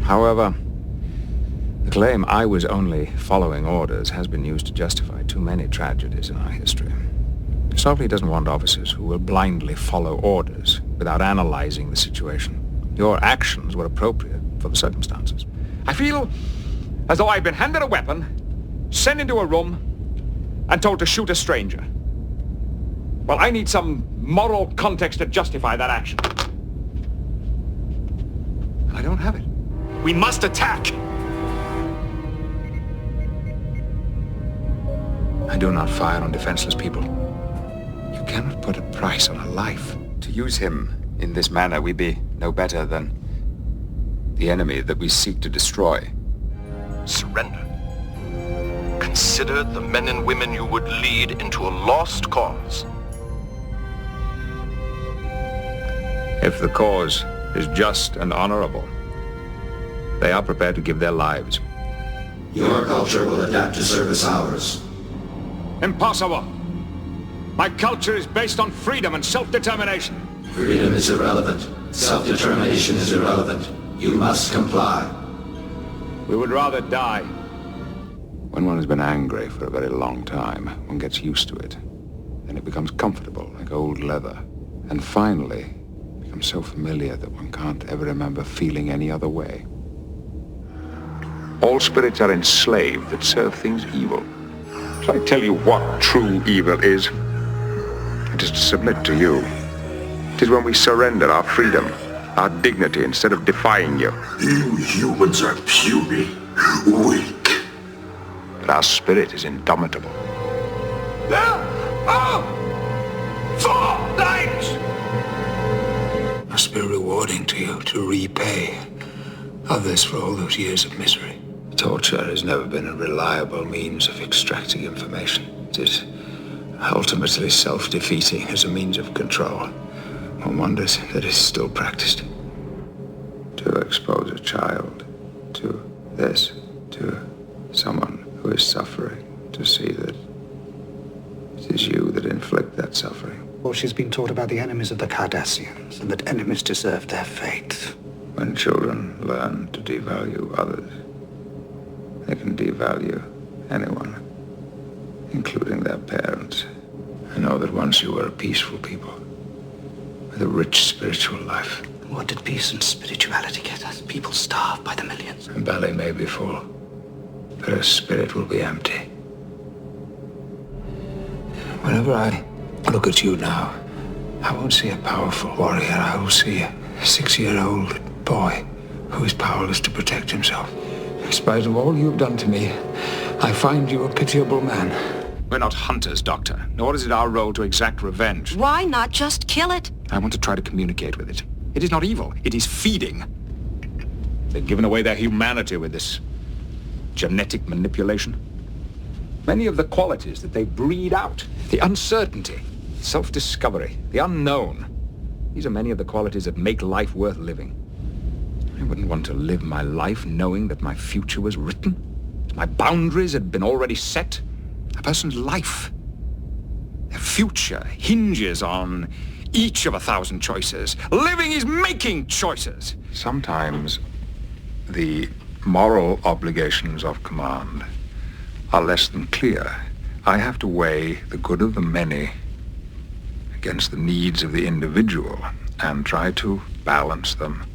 However, the claim I was only following orders has been used to justify too many tragedies in our history. Starfleet doesn't want officers who will blindly follow orders without analyzing the situation. Your actions were appropriate for the circumstances. I feel as though I've been handed a weapon, sent into a room, and told to shoot a stranger. Well, I need some moral context to justify that action. I don't have it. We must attack! I do not fire on defenseless people. You cannot put a price on a life. To use him in this manner, we be no better than the enemy that we seek to destroy. Surrender. Consider the men and women you would lead into a lost cause. If the cause is just and honorable, they are prepared to give their lives. Your culture will adapt to service ours. Impossible! My culture is based on freedom and self-determination. Freedom is irrelevant. Self-determination is irrelevant. You must comply. We would rather die. When one has been angry for a very long time, one gets used to it. Then it becomes comfortable, like old leather. And finally, becomes so familiar that one can't ever remember feeling any other way. All spirits are enslaved that serve things evil. Shall I tell you what true evil is? It is to submit to you. It is when we surrender our freedom, our dignity, instead of defying you. You humans are puny, weak. But our spirit is indomitable. There are 4 lives! Must be rewarding to you to repay others for all those years of misery. Torture has never been a reliable means of extracting information. It is ultimately self-defeating as a means of control. One wonders that it's still practiced. To expose a child to this, to someone who is suffering, to see that it is you that inflict that suffering. Well, she's been taught about the enemies of the Cardassians, and that enemies deserve their fate. When children learn to devalue others, they can devalue anyone, including their parents. I know that once you were a peaceful people, with a rich spiritual life. What did peace and spirituality get us? People starve by the millions. A belly may be full, but a spirit will be empty. Whenever I look at you now, I won't see a powerful warrior. I will see a 6-year-old boy who is powerless to protect himself. In spite of all you've done to me, I find you a pitiable man. We're not hunters, Doctor, nor is it our role to exact revenge. Why not just kill it? I want to try to communicate with it. It is not evil, it is feeding. They've given away their humanity with this genetic manipulation. Many of the qualities that they breed out, the uncertainty, self-discovery, the unknown, these are many of the qualities that make life worth living. I wouldn't want to live my life knowing that my future was written, my boundaries had been already set. A person's life, their future, hinges on each of 1,000 choices. Living is making choices. Sometimes the moral obligations of command are less than clear. I have to weigh the good of the many against the needs of the individual and try to balance them.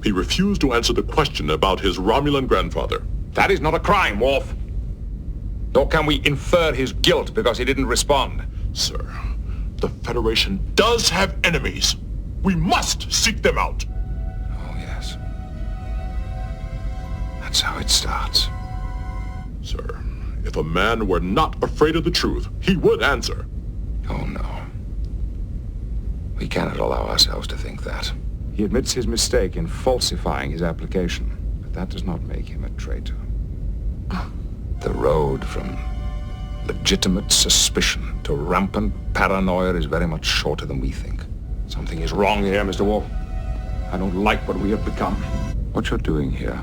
He refused to answer the question about his Romulan grandfather. That is not a crime, Worf. Nor can we infer his guilt because he didn't respond. Sir, the Federation does have enemies. We must seek them out. Oh, yes. That's how it starts. Sir, if a man were not afraid of the truth, he would answer. Oh, no. We cannot allow ourselves to think that. He admits his mistake in falsifying his application, but that does not make him a traitor. The road from legitimate suspicion to rampant paranoia is very much shorter than we think. Something is wrong here, Mr. Worf. I don't like what we have become. What you're doing here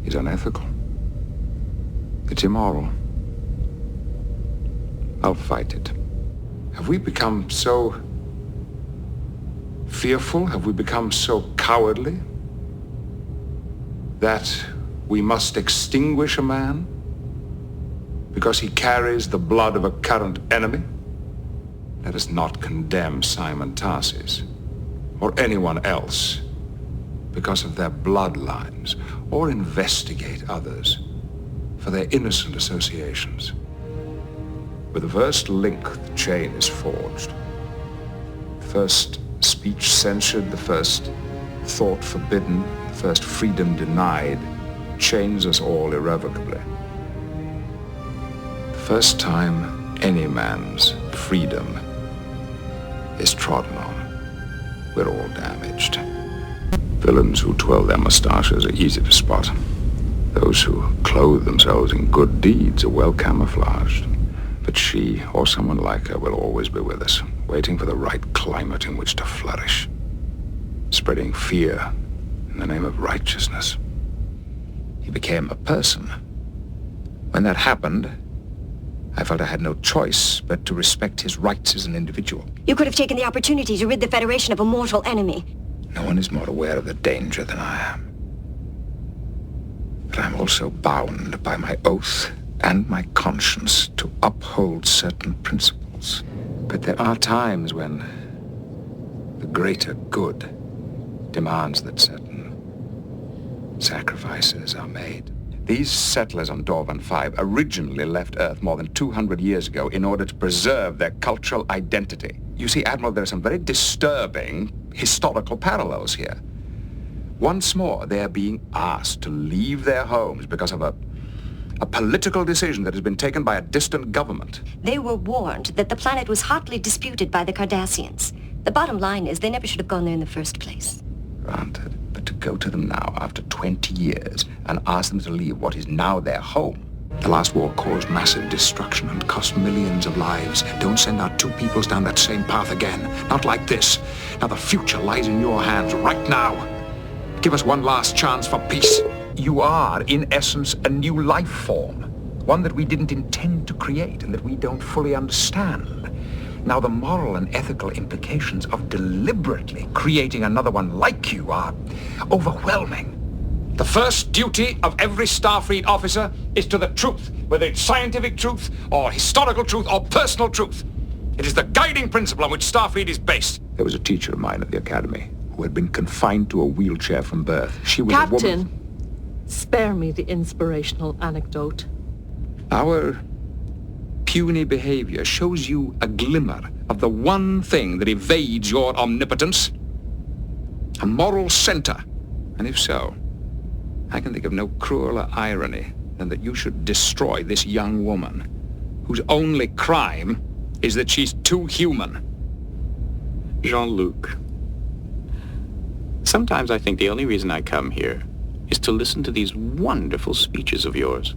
is unethical. It's immoral. I'll fight it. Have we become so fearful? Have we become so cowardly That we must extinguish a man because he carries the blood of a current enemy? Let us not condemn Simon Tarsis or anyone else because of their bloodlines, or investigate others for their innocent associations. With the first link, the chain is forged. The first speech censured, the first thought forbidden, the first freedom denied, chains us all irrevocably. The first time any man's freedom is trodden on, we're all damaged. Villains who twirl their mustaches are easy to spot. Those who clothe themselves in good deeds are well camouflaged. But she, or someone like her, will always be with us, waiting for the right climate in which to flourish, spreading fear in the name of righteousness. He became a person. When that happened, I felt I had no choice but to respect his rights as an individual. You could have taken the opportunity to rid the Federation of a mortal enemy. No one is more aware of the danger than I am. But I'm also bound by my oath and my conscience to uphold certain principles. But there are times when the greater good demands that certain sacrifices are made. These settlers on Dorvan 5 originally left Earth more than 200 years ago in order to preserve their cultural identity. You see, Admiral, there are some very disturbing historical parallels here. Once more, they're being asked to leave their homes because of a political decision that has been taken by a distant government. They were warned that the planet was hotly disputed by the Cardassians. The bottom line is they never should have gone there in the first place. Granted, but to go to them now after 20 years and ask them to leave what is now their home. The last war caused massive destruction and cost millions of lives. Don't send our two peoples down that same path again. Not like this. Now the future lies in your hands right now. Give us one last chance for peace. You are, in essence, a new life form. One that we didn't intend to create and that we don't fully understand. Now, the moral and ethical implications of deliberately creating another one like you are overwhelming. The first duty of every Starfleet officer is to the truth, whether it's scientific truth, or historical truth, or personal truth. It is the guiding principle on which Starfleet is based. There was a teacher of mine at the Academy who had been confined to a wheelchair from birth. She was a woman... Captain, spare me the inspirational anecdote. Our puny behavior shows you a glimmer of the one thing that evades your omnipotence. A moral center. And if so, I can think of no crueler irony than that you should destroy this young woman, whose only crime is that she's too human. Jean-Luc, sometimes I think the only reason I come here is to listen to these wonderful speeches of yours.